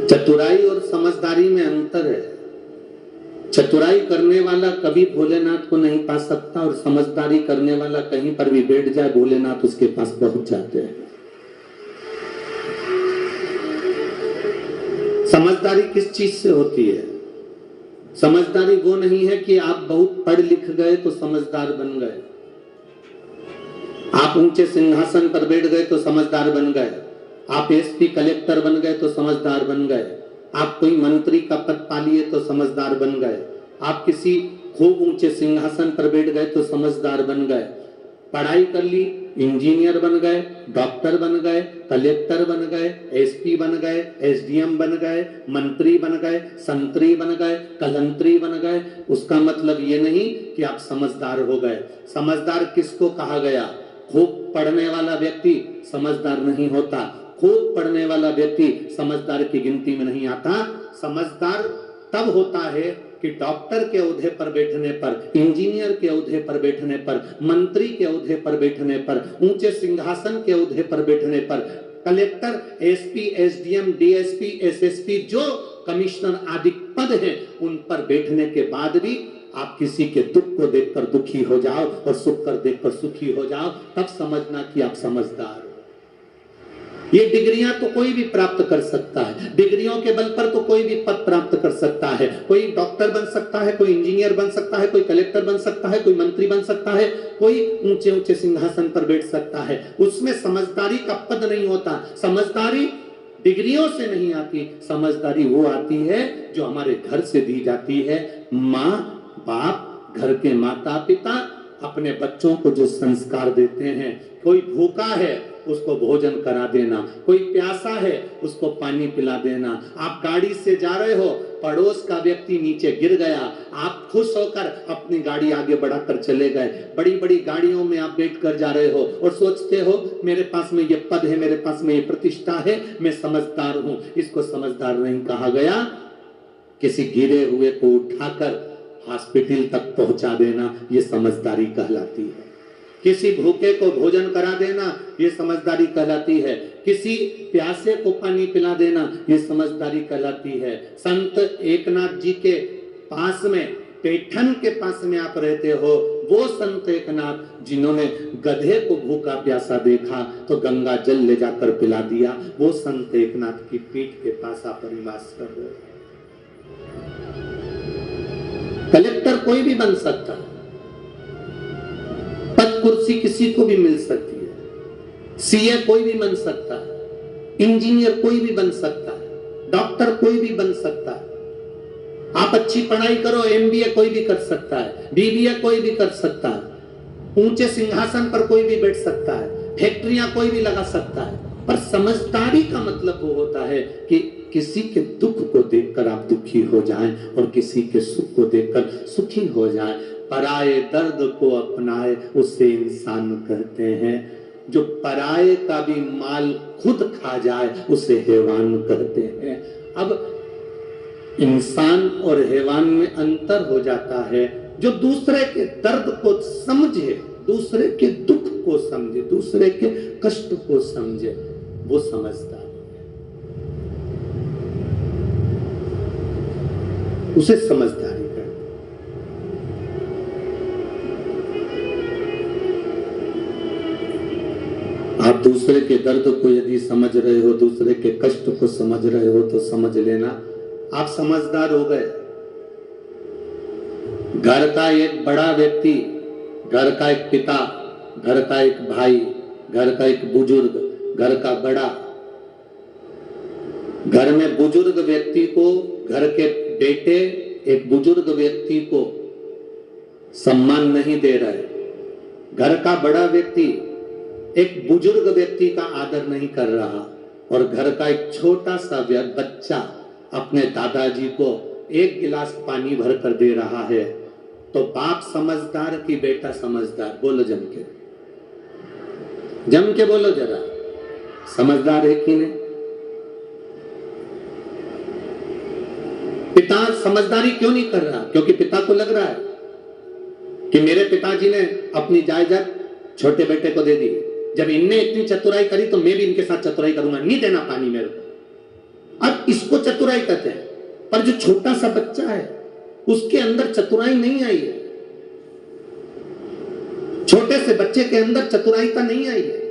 चतुराई और समझदारी में अंतर है। चतुराई करने वाला कभी भोलेनाथ को नहीं पा सकता और समझदारी करने वाला कहीं पर भी बैठ जाए भोलेनाथ उसके पास पहुंच जाते हैं। समझदारी किस चीज से होती है? समझदारी वो नहीं है कि आप बहुत पढ़ लिख गए तो समझदार बन गए, आप ऊंचे सिंहासन पर बैठ गए तो समझदार बन गए, आप एसपी कलेक्टर बन गए तो समझदार बन गए, आप कोई मंत्री का पद पा लिए तो समझदार बन गए, आप किसी खूब ऊंचे सिंहासन पर बैठ गए तो समझदार बन गए। पढ़ाई कर ली, इंजीनियर बन गए, डॉक्टर बन गए, कलेक्टर बन गए, एसपी बन गए, एसडीएम बन गए, मंत्री बन गए, संतरी बन गए, कलंतरी बन गए, उसका मतलब ये नहीं कि आप समझदार हो गए। समझदार किसको कहा गया? खूब पढ़ने वाला व्यक्ति समझदार नहीं होता, खूब पढ़ने वाला व्यक्ति समझदार की गिनती में नहीं आता। समझदार तब होता है कि डॉक्टर के ओहदे पर बैठने पर, इंजीनियर के ओहदे पर बैठने पर, मंत्री के ओहदे पर बैठने पर, ऊंचे सिंहासन के ओहदे पर बैठने पर, collector, SP, SDM, DSP, SSP, जो कमिश्नर आदि पद हैं, उन पर बैठने के बाद भी आप किसी के दुख को देखकर दुखी हो जाओ और सुख कर देखकर सुखी हो जाओ, तब समझना कि आप समझदार हो। ये डिग्रियां तो कोई भी प्राप्त कर सकता है, डिग्रियों के बल पर तो कोई भी पद प्राप्त कर सकता है। कोई डॉक्टर बन सकता है, कोई इंजीनियर बन सकता है, कोई कलेक्टर बन सकता है, कोई मंत्री बन सकता है, कोई ऊंचे ऊंचे सिंहासन पर बैठ सकता है। उसमें समझदारी का पद नहीं होता। समझदारी डिग्रियों से नहीं आती, समझदारी वो आती है जो हमारे घर से दी जाती है। माँ बाप, घर के माता पिता अपने बच्चों को जो संस्कार देते हैं, कोई भूखा है उसको भोजन करा देना, कोई प्यासा है उसको पानी पिला देना। आप गाड़ी से जा रहे हो, पड़ोस का व्यक्ति नीचे गिर गया, आप खुश होकर अपनी गाड़ी आगे बढ़ाकर चले गए। बड़ी बड़ी गाड़ियों में आप बैठ कर जा रहे हो और सोचते हो मेरे पास में ये पद है, मेरे पास में ये प्रतिष्ठा है, मैं समझदार हूं। इसको समझदार नहीं कहा गया। किसी गिरे हुए को उठाकर हॉस्पिटल तक पहुंचा देना, ये समझदारी कहलाती है। किसी भूखे को भोजन करा देना, ये समझदारी कहलाती है। किसी प्यासे को पानी पिला देना, ये समझदारी कहलाती है। संत एकनाथ जी के पास में, पैठन के पास में आप रहते हो, वो संत एकनाथ जिन्होंने गधे को भूखा प्यासा देखा तो गंगा जल ले जाकर पिला दिया, वो संत एकनाथ की पीठ के पास आप निवास कर रहे हो। कलेक्टर कोई भी बन सकता है, पद कुर्सी किसी को भी मिल सकती है, सीए कोई भी बन सकता है, इंजीनियर कोई भी बन सकता है, डॉक्टर कोई भी बन सकता है। आप अच्छी पढ़ाई करो, एमबीए कोई भी कर सकता है, बीबीए कोई भी कर सकता है, ऊंचे सिंहासन पर कोई भी बैठ सकता है, फैक्ट्रियां कोई भी लगा सकता है। पर समझदारी का मतलब वो होता है कि किसी के दुख को देखकर आप दुखी हो जाएं और किसी के सुख को देखकर सुखी हो जाएं। पराये दर्द को अपनाए उसे इंसान कहते हैं, जो पराये का भी माल खुद खा जाए उसे हैवान कहते हैं। अब इंसान और हैवान में अंतर हो जाता है। जो दूसरे के दर्द को समझे, दूसरे के दुख को समझे, दूसरे के कष्ट को समझे, वो समझदार है, उसे समझदारी कहते हैं। आप दूसरे के दर्द को यदि समझ रहे हो, दूसरे के कष्ट को समझ रहे हो, तो समझ लेना आप समझदार हो गए। घर का एक बड़ा व्यक्ति, घर का एक पिता, घर का एक भाई, घर का एक बुजुर्ग, घर का बड़ा, घर में बुजुर्ग व्यक्ति को, घर के बेटे एक बुजुर्ग व्यक्ति को सम्मान नहीं दे रहे, घर का बड़ा व्यक्ति एक बुजुर्ग व्यक्ति का आदर नहीं कर रहा, और घर का एक छोटा सा बच्चा अपने दादाजी को एक गिलास पानी भर कर दे रहा है, तो बाप समझदार कि बेटा समझदार? बोलो जम के बोलो जरा, समझदार है कि नहीं? पिता समझदारी क्यों नहीं कर रहा? क्योंकि पिता को लग रहा है कि मेरे पिताजी ने अपनी जायदाद छोटे बेटे को दे दी, जब इनने इतनी चतुराई करी तो मैं भी इनके साथ चतुराई करूंगा, नहीं देना पानी मेरे को। अब इसको चतुराई कहते हैं। पर जो छोटा सा बच्चा है उसके अंदर चतुराई नहीं आई है, छोटे से बच्चे के अंदर चतुराईता नहीं आई है।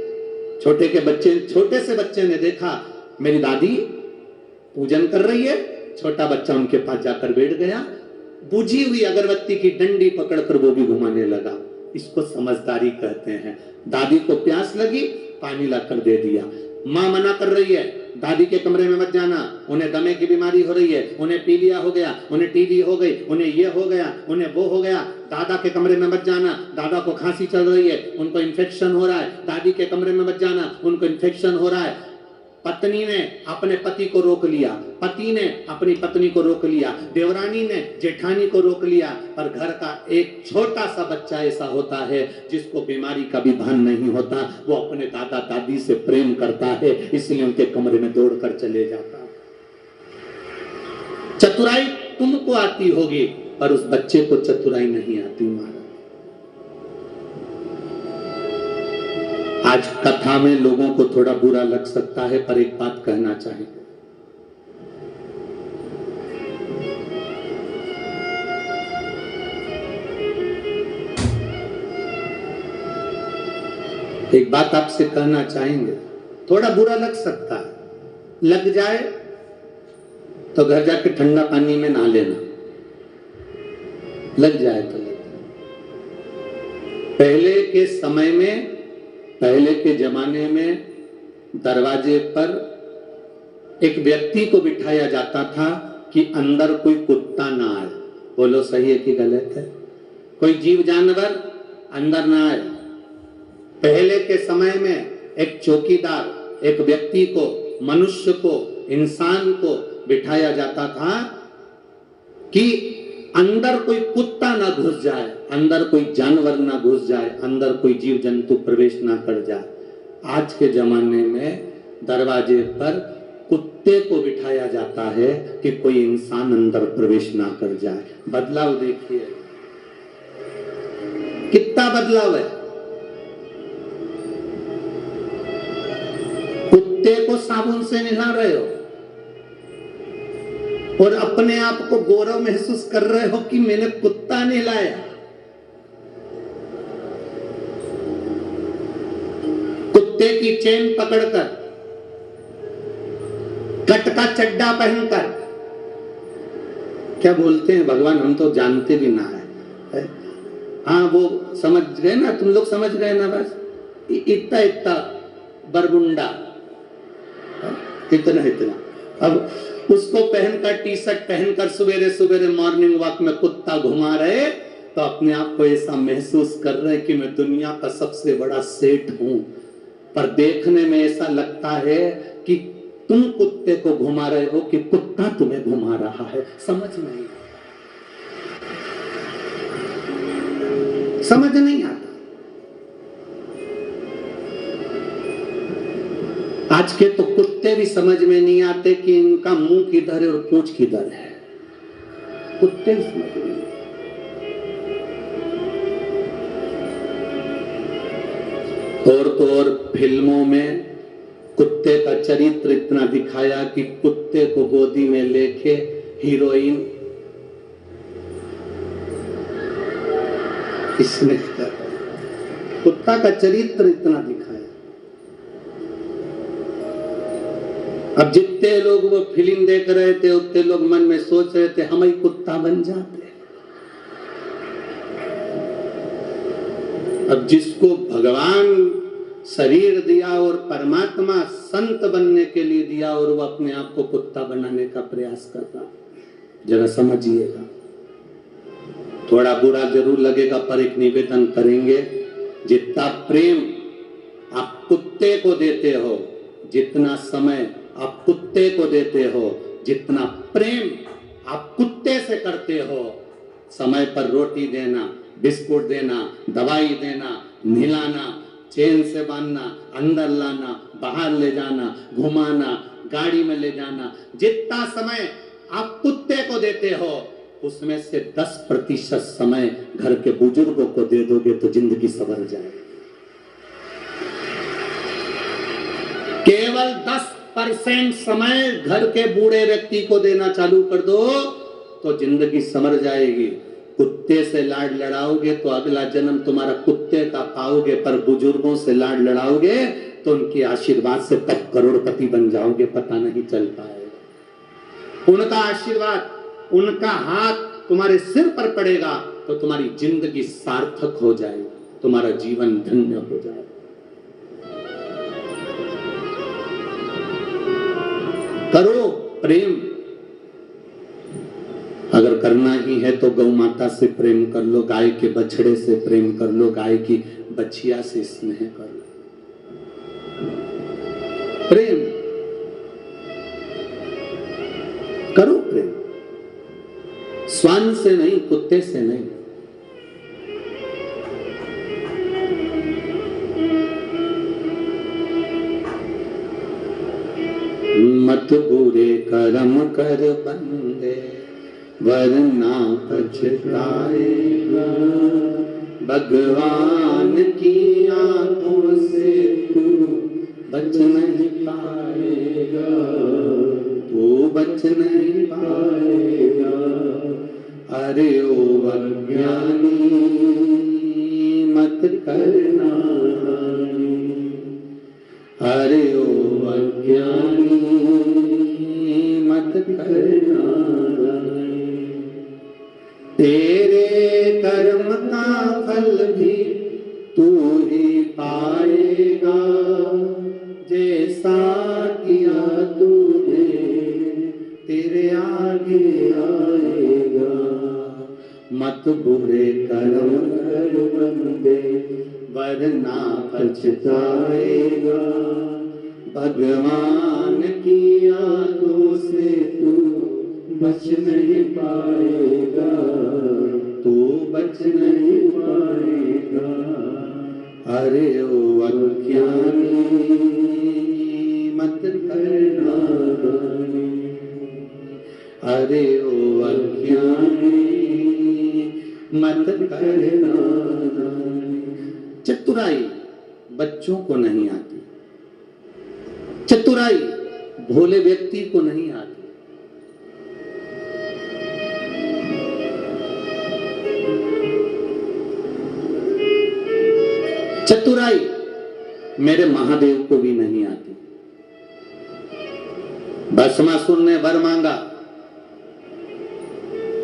छोटे से बच्चे ने देखा मेरी दादी पूजन कर रही है, छोटा बच्चा उनके पास जाकर बैठ गया, बुझी हुई अगरबत्ती की डंडी पकड़कर वो भी घुमाने लगा। इसको समझदारी कहते हैं। दादी को प्यास लगी, पानी लाकर दे दिया। माँ मना कर रही है, दादी के कमरे में मत जाना, उन्हें दमे की बीमारी हो रही है, उन्हें पीलिया हो गया, उन्हें टीबी हो गई, उन्हें ये हो गया, उन्हें वो हो गया। दादा के कमरे में मत जाना, दादा को खांसी चल रही है, उनको इन्फेक्शन हो रहा है। दादी के कमरे में मत जाना, उनको इन्फेक्शन हो रहा है। पत्नी ने अपने पति को रोक लिया, पति ने अपनी पत्नी को रोक लिया, देवरानी ने जेठानी को रोक लिया। पर घर का एक छोटा सा बच्चा ऐसा होता है जिसको बीमारी का भी भान नहीं होता, वो अपने दादा दादी से प्रेम करता है, इसलिए उनके कमरे में दौड़कर चले जाता है। चतुराई तुमको आती होगी पर उस बच्चे को चतुराई नहीं आती। महाराज आज कथा में लोगों को थोड़ा बुरा लग सकता है, पर एक बात कहना चाहिए। एक बात आपसे कहना चाहेंगे, थोड़ा बुरा लग सकता है, लग जाए तो घर जाके ठंडा पानी में नहा लेना, लग जाए तो लग जाए। पहले के समय में, पहले के जमाने में दरवाजे पर एक व्यक्ति को बिठाया जाता था कि अंदर कोई कुत्ता ना आए। बोलो सही है कि गलत है? कोई जीव जानवर अंदर ना आए। पहले के समय में एक चौकीदार, एक व्यक्ति को, मनुष्य को, इंसान को बिठाया जाता था कि अंदर कोई कुत्ता ना घुस जाए, अंदर कोई जानवर ना घुस जाए, अंदर कोई जीव जंतु प्रवेश ना कर जाए। आज के जमाने में दरवाजे पर कुत्ते को बिठाया जाता है कि कोई इंसान अंदर प्रवेश ना कर जाए। बदलाव देखिए, कितना बदलाव है। कुत्ते को साबुन से नहला रहे हो और अपने आप को गौरव महसूस कर रहे हो कि मैंने कुत्ता नहलाया। कुत्ते की चेन पकड़कर, कट का चड्डा पहनकर, क्या बोलते हैं भगवान, हम तो जानते भी ना है। हाँ वो समझ गए ना, तुम लोग समझ गए ना, बस इतना इतना बरमुंडा, इतना इतना। अब उसको पहनकर, टी शर्ट पहनकर सवेरे सवेरे मॉर्निंग वॉक में कुत्ता घुमा रहे तो अपने आप को ऐसा महसूस कर रहे कि मैं दुनिया का सबसे बड़ा सेठ हूं। पर देखने में ऐसा लगता है कि तुम कुत्ते को घुमा रहे हो कि कुत्ता तुम्हें घुमा रहा है। समझ नहीं, समझ नहीं आता। आज के तो कुत्ते भी समझ में नहीं आते कि इनका मुंह किधर है और पूंछ किधर है। कुत्ते भी समझ में नहीं। और तो और फिल्मों में कुत्ते का चरित्र इतना दिखाया कि कुत्ते को गोदी में लेके हीरोइन इसने कुत्ता का चरित्र इतना दिखाया। अब जितने लोग वो फिल्म देख रहे थे उतने लोग मन में सोच रहे थे हम ही कुत्ता बन जाते। अब जिसको भगवान शरीर दिया और परमात्मा संत बनने के लिए दिया और वो अपने आप को कुत्ता बनाने का प्रयास कर रहा, जरा समझिएगा। थोड़ा बुरा जरूर लगेगा पर एक निवेदन करेंगे, जितना प्रेम आप कुत्ते को देते हो, जितना समय आप कुत्ते को देते हो, जितना प्रेम आप कुत्ते से करते हो, समय पर रोटी देना, बिस्कुट देना, दवाई देना, नहलाना, चेन से बांधना, अंदर लाना, बाहर ले जाना, घुमाना, गाड़ी में ले जाना, जितना समय आप कुत्ते को देते हो उसमें से 10% समय घर के बुजुर्गों को दे दोगे तो जिंदगी संवर जाएगी। केवल 10% समय घर के बूढ़े व्यक्ति को देना चालू कर दो तो जिंदगी संवर जाएगी। कुत्ते से लाड लड़ाओगे तो अगला जन्म तुम्हारा कुत्ते का पाओगे, पर बुजुर्गों से लाड लड़ाओगे तो उनके आशीर्वाद से तब करोड़पति बन जाओगे, पता नहीं चल पाएगा। उनका आशीर्वाद, उनका हाथ तुम्हारे सिर पर पड़ेगा तो तुम्हारी जिंदगी सार्थक हो जाएगी, तुम्हारा जीवन धन्य हो जाएगा। करो प्रेम, अगर करना ही है तो गौ माता से प्रेम कर लो, गाय के बछड़े से प्रेम कर लो, गाय की बछिया से स्नेह कर लो। प्रेम करो, प्रेम श्वान से नहीं, कुत्ते से नहीं। मत बुरे कर्म कर बंदे वरना पछताएगा, भगवान की आंखों से तू बच नहीं पाएगा, तू बच नहीं पाएगा। अरे ओ अज्ञानी मत करना, अरे ओ अज्ञानी मत करना, तेरे कर्म का फल भी तू ही पाएगा, जैसा किया तूने तेरे आगे आएगा। मत बुरे कर्म कर बंदे वरना पछताएगा, भगवान की आंखों से तू बच नहीं पाएगा, तू बच नहीं पाएगा। अरे ओ अज्ञानी मत करना, अरे ओ अज्ञानी मत करना। चतुराई बच्चों को नहीं आती, चतुराई भोले व्यक्ति को नहीं आती। चतुराई मेरे महादेव को भी नहीं आती। भस्मासुर ने वर मांगा,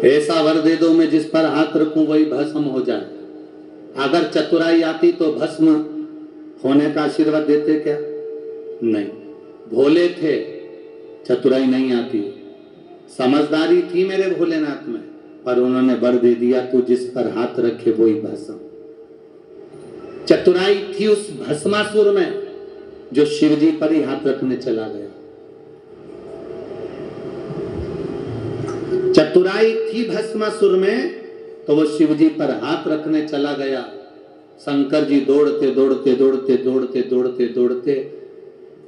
ऐसा वर दे दो मैं जिस पर हाथ रखूं वही भस्म हो जाए। अगर चतुराई आती तो भस्म होने का आशीर्वाद देते क्या? नहीं। भोले थे, चतुराई नहीं आती। समझदारी थी मेरे भोलेनाथ में, पर उन्होंने वर दे दिया तू जिस पर हाथ रखे वही भस्म। चतुराई थी उस भस्मासुर में जो शिवजी पर ही हाथ रखने चला गया। चतुराई थी भस्मासुर में तो वो शिवजी पर हाथ रखने चला गया। शंकर जी दौड़ते दौड़ते दौड़ते दौड़ते दौड़ते दौड़ते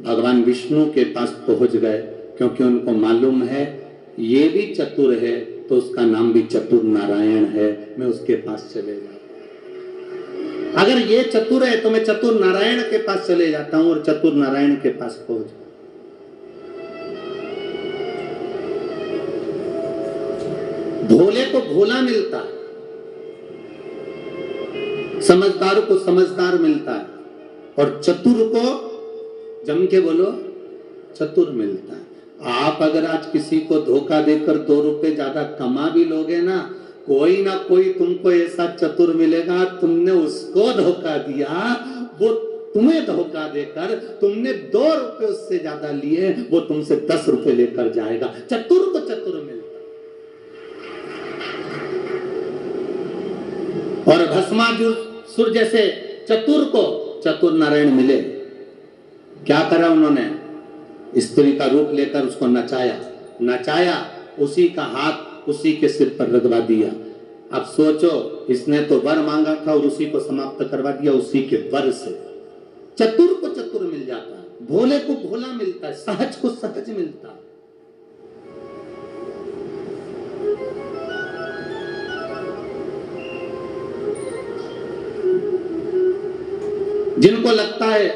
भगवान विष्णु के पास पहुंच गए, क्योंकि उनको मालूम है ये भी चतुर है तो उसका नाम भी चतुर नारायण है, मैं उसके पास चले जाऊं। अगर ये चतुर है तो मैं चतुर नारायण के पास चले जाता हूं और चतुर नारायण के पास पहुंच। भोले को भोला मिलता है, समझदार को समझदार मिलता है, और चतुर को जम के बोलो चतुर मिलता है। आप अगर आज किसी को धोखा देकर 2 रुपए ज्यादा कमा भी लोगे ना, कोई ना कोई तुमको ऐसा चतुर मिलेगा, तुमने उसको धोखा दिया, वो तुम्हें धोखा देकर तुमने 2 रुपए उससे ज्यादा लिए, वो तुमसे 10 रुपए लेकर जाएगा। चतुर को चतुर मिलता। और भस्मासुर जैसे चतुर को चतुर नारायण मिले। क्या करा उन्होंने? स्त्री का रूप लेकर उसको नचाया, नचाया, उसी का हाथ उसी के सिर पर रगवा दिया। अब सोचो, इसने तो वर मांगा था और उसी को समाप्त करवा दिया उसी के वर से। चतुर को चतुर मिल जाता है, भोले को भोला मिलता है, सहज को सहज मिलता है। जिनको लगता है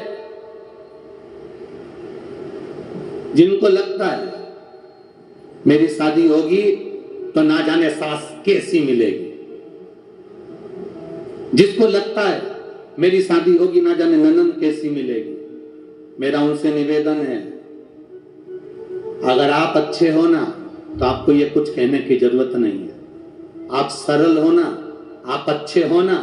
जिनको लगता है मेरी शादी होगी तो ना जाने सास कैसी मिलेगी, जिसको लगता है मेरी शादी होगी ना जाने ननद कैसी मिलेगी, मेरा उनसे निवेदन है, अगर आप अच्छे हो ना तो आपको ये कुछ कहने की जरूरत नहीं है। आप सरल हो ना, आप अच्छे हो ना,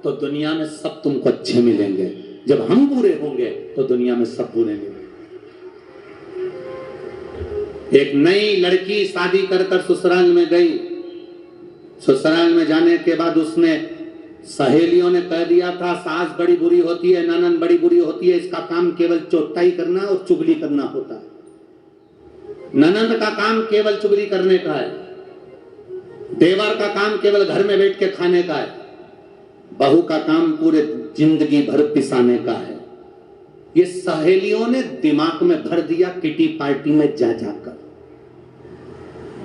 तो दुनिया में सब तुमको अच्छे मिलेंगे। जब हम बुरे होंगे तो दुनिया में सब बुरे मिलेंगे। एक नई लड़की शादी कर कर ससुराल में गई। ससुराल में जाने के बाद उसने सहेलियों ने कह दिया था सास बड़ी बुरी होती है, ननद बड़ी बुरी होती है, इसका काम केवल चोटाई करना और चुगली करना होता है। ननद का काम केवल चुगली करने का है, देवर का काम केवल घर में बैठ के खाने का है, बहू का काम पूरे जिंदगी भर पिसाने का है। ये सहेलियों ने दिमाग में भर दिया, किटी पार्टी में जा जाकर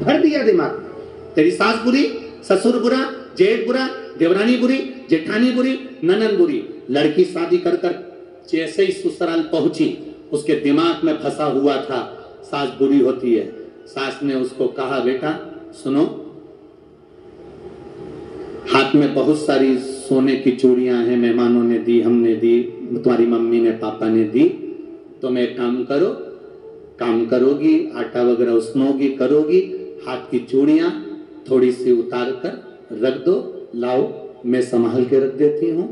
भर दिया दिमाग। तेरी सास बुरी, ससुर बुरा, जेठ बुरा, देवरानी बुरी, जेठानी बुरी, ननद बुरी। लड़की शादी कर कर जैसे ही ससुराल पहुंची उसके दिमाग में फंसा हुआ था सास बुरी होती है। सास ने उसको कहा बेटा सुनो, हाथ में बहुत सारी सोने की चूड़ियां हैं, मेहमानों ने दी, हमने दी, तुम्हारी मम्मी ने पापा ने दी, तुम एक काम करो, काम करोगी, आटा वगैरह उसनोगी, करोगी, हाथ की चूड़ियां थोड़ी सी उतार कर रख दो, लाओ मैं संभाल के रख देती हूँ,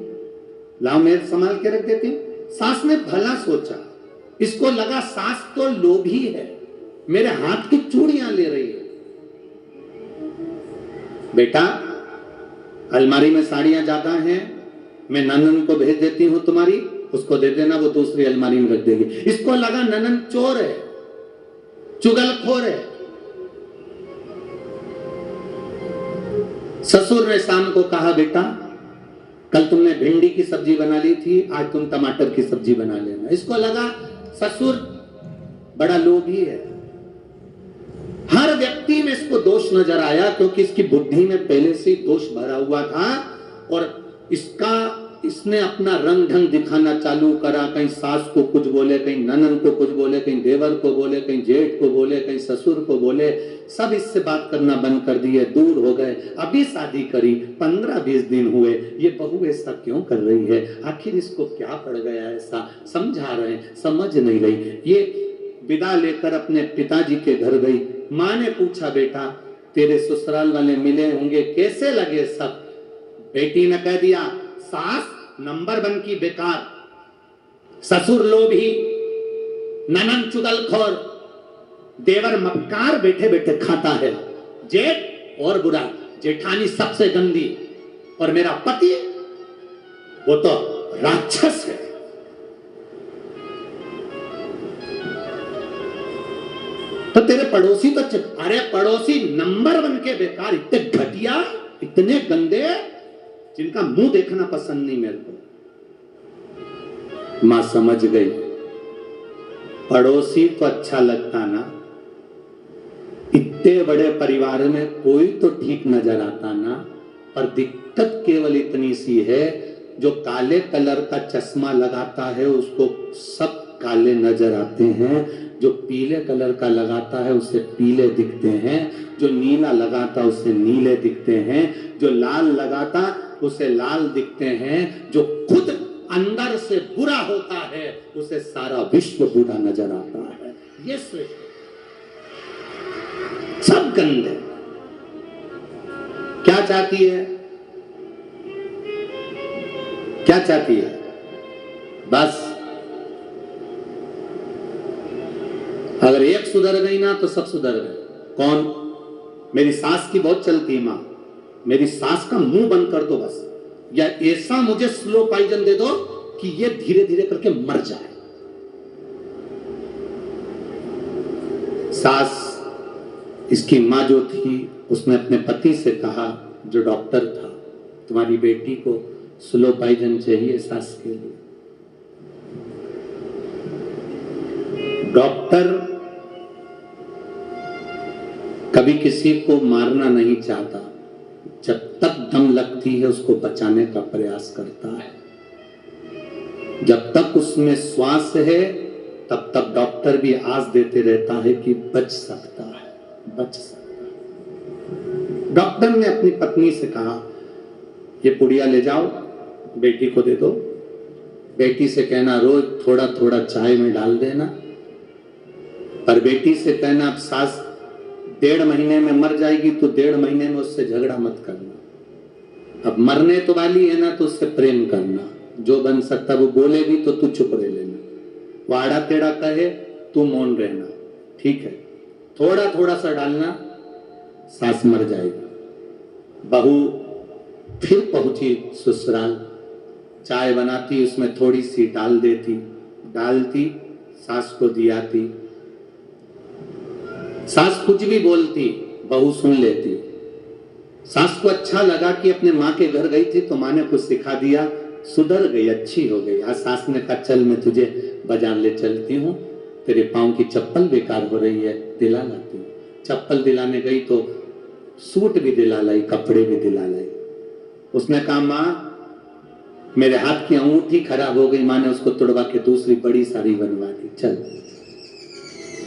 लाओ मैं संभाल के रख देती हूँ। सास ने भला सोचा, इसको लगा सास तो लोभी है, मेरे हाथ की चूड़ियां ले रही है। बेटा अलमारी में साड़ियां ज्यादा हैं, मैं ननन को भेज देती हूं तुम्हारी, उसको दे देना, वो दूसरी अलमारी में रख देगी। इसको लगा ननन चोर है, चुगलखोर है। ससुर ने शाम को कहा बेटा कल तुमने भिंडी की सब्जी बना ली थी, आज तुम टमाटर की सब्जी बना लेना। इसको लगा ससुर बड़ा लोभी है। हर व्यक्ति में इसको दोष नजर आया क्योंकि इसकी बुद्धि में पहले से ही दोष भरा हुआ था और इसने अपना रंग ढंग दिखाना चालू करा। कहीं सास को कुछ बोले, कहीं ननन को कुछ बोले, कहीं देवर को बोले, कहीं जेठ को बोले, कहीं ससुर को बोले। सब इससे बात करना बंद कर दिए, दूर हो गए। अभी शादी करी, 15-20 दिन हुए, ये बहू ऐसा क्यों कर रही है, आखिर इसको क्या पड़ गया ऐसा, समझा रहे हैं, समझ नहीं रही। ये विदा लेकर अपने पिताजी के घर गई। माँ ने पूछा बेटा तेरे ससुराल वाले मिले होंगे, कैसे लगे सब? बेटी ने कह दिया सास नंबर 1 की बेकार, ससुर लोभी, ननन चुगलखोर, देवर मक्कार बैठे बैठे खाता है, जेठ और बुरा, जेठानी सबसे गंदी, और मेरा पति वो तो राक्षस है। तो तेरे पड़ोसी तो अरे पड़ोसी नंबर 1 के बेकार, इतने घटिया, इतने गंदे, जिनका मुंह देखना पसंद नहीं मेरे को। मां समझ गई, पड़ोसी तो अच्छा लगता ना, इतने बड़े परिवार में कोई तो ठीक नजर आता ना, पर दिक्कत केवल इतनी सी है जो काले कलर का चश्मा लगाता है उसको सब काले नजर आते हैं, जो पीले कलर का लगाता है उसे पीले दिखते हैं, जो नीला लगाता उसे नीले दिखते हैं, जो लाल लगाता उसे लाल दिखते हैं, जो खुद अंदर से बुरा होता है उसे सारा विश्व बुरा नजर आता है। ये सृष्टि सब गंदे। क्या चाहती है, क्या चाहती है? बस अगर एक सुधर गई ना तो सब सुधर गए। कौन? मेरी सास की बहुत चलती है मां, मेरी सास का मुंह बंद कर दो बस, या ऐसा मुझे स्लो पॉइजन दे दो कि ये धीरे धीरे करके मर जाए। सास, इसकी मां जो थी उसने अपने पति से कहा जो डॉक्टर था, तुम्हारी बेटी को स्लो पॉइजन चाहिए सास के लिए। डॉक्टर कभी किसी को मारना नहीं चाहता, जब तक दम लगती है उसको बचाने का प्रयास करता है। जब तक उसमें श्वास है तब तक डॉक्टर डॉक्टर भी आस देते रहता है कि बच सकता है, बच सकता है। डॉक्टर ने अपनी पत्नी से कहा, ये पुड़िया ले जाओ, बेटी को दे दो। बेटी से कहना रोज थोड़ा थोड़ा चाय में डाल देना। पर बेटी से कहना अब सास 1.5 महीने में मर जाएगी तो 1.5 महीने में उससे झगड़ा मत करना। अब मरने तो वाली है ना, तो उससे प्रेम करना। जो बन सकता वो बोलेगी तो तू चुप रह लेना, वो आड़ा टेढ़ा कहे तू मौन रहना, ठीक है। थोड़ा थोड़ा सा डालना, सास मर जाएगी। बहू फिर पहुंची ससुराल, चाय बनाती, उसमें थोड़ी सी डाल देती, डालती, सास को दियाती। सास कुछ भी बोलती, बहू सुन लेती। सास को अच्छा लगा कि अपने माँ के घर गई थी तो माँ ने कुछ सिखा दिया, सुधर गई, अच्छी हो गई। आज सास ने कहा चल मैं तुझे बाजार ले चलती हूँ, तेरे पाँव की चप्पल बेकार हो रही है, दिला लाती हूँ। चप्पल दिलाने गई तो सूट भी दिला लाई, कपड़े भी दिला लाई। उसने कहा माँ मेरे हाथ की अंगूठी खराब हो गई, माँ ने उसको तुड़वा के दूसरी बड़ी साड़ी बनवा दी। चल,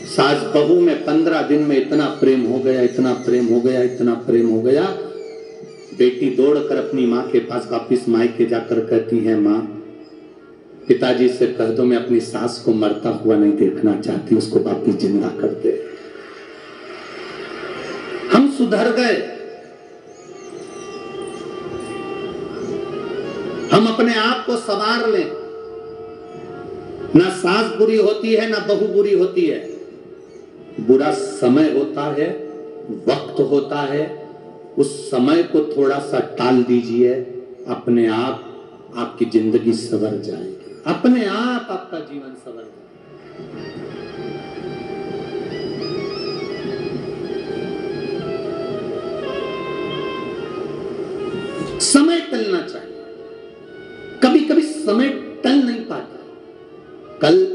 सास बहू में 15 दिन में इतना प्रेम हो गया, इतना प्रेम हो गया, इतना प्रेम हो गया। बेटी दौड़कर अपनी माँ के पास वापिस मायके जाकर कहती है, माँ पिताजी से कह दो मैं अपनी सास को मरता हुआ नहीं देखना चाहती, उसको वापिस जिंदा कर दे। हम सुधर गए, हम अपने आप को संवार लें। ना सास बुरी होती है ना बहू बुरी होती है। बुरा समय होता है, वक्त होता है, उस समय को थोड़ा सा टाल दीजिए, अपने आप आपकी जिंदगी संवर जाएगी, अपने आप आपका जीवन संवर जाएगा। समय टलना चाहिए, कभी कभी समय टल नहीं पाता। कल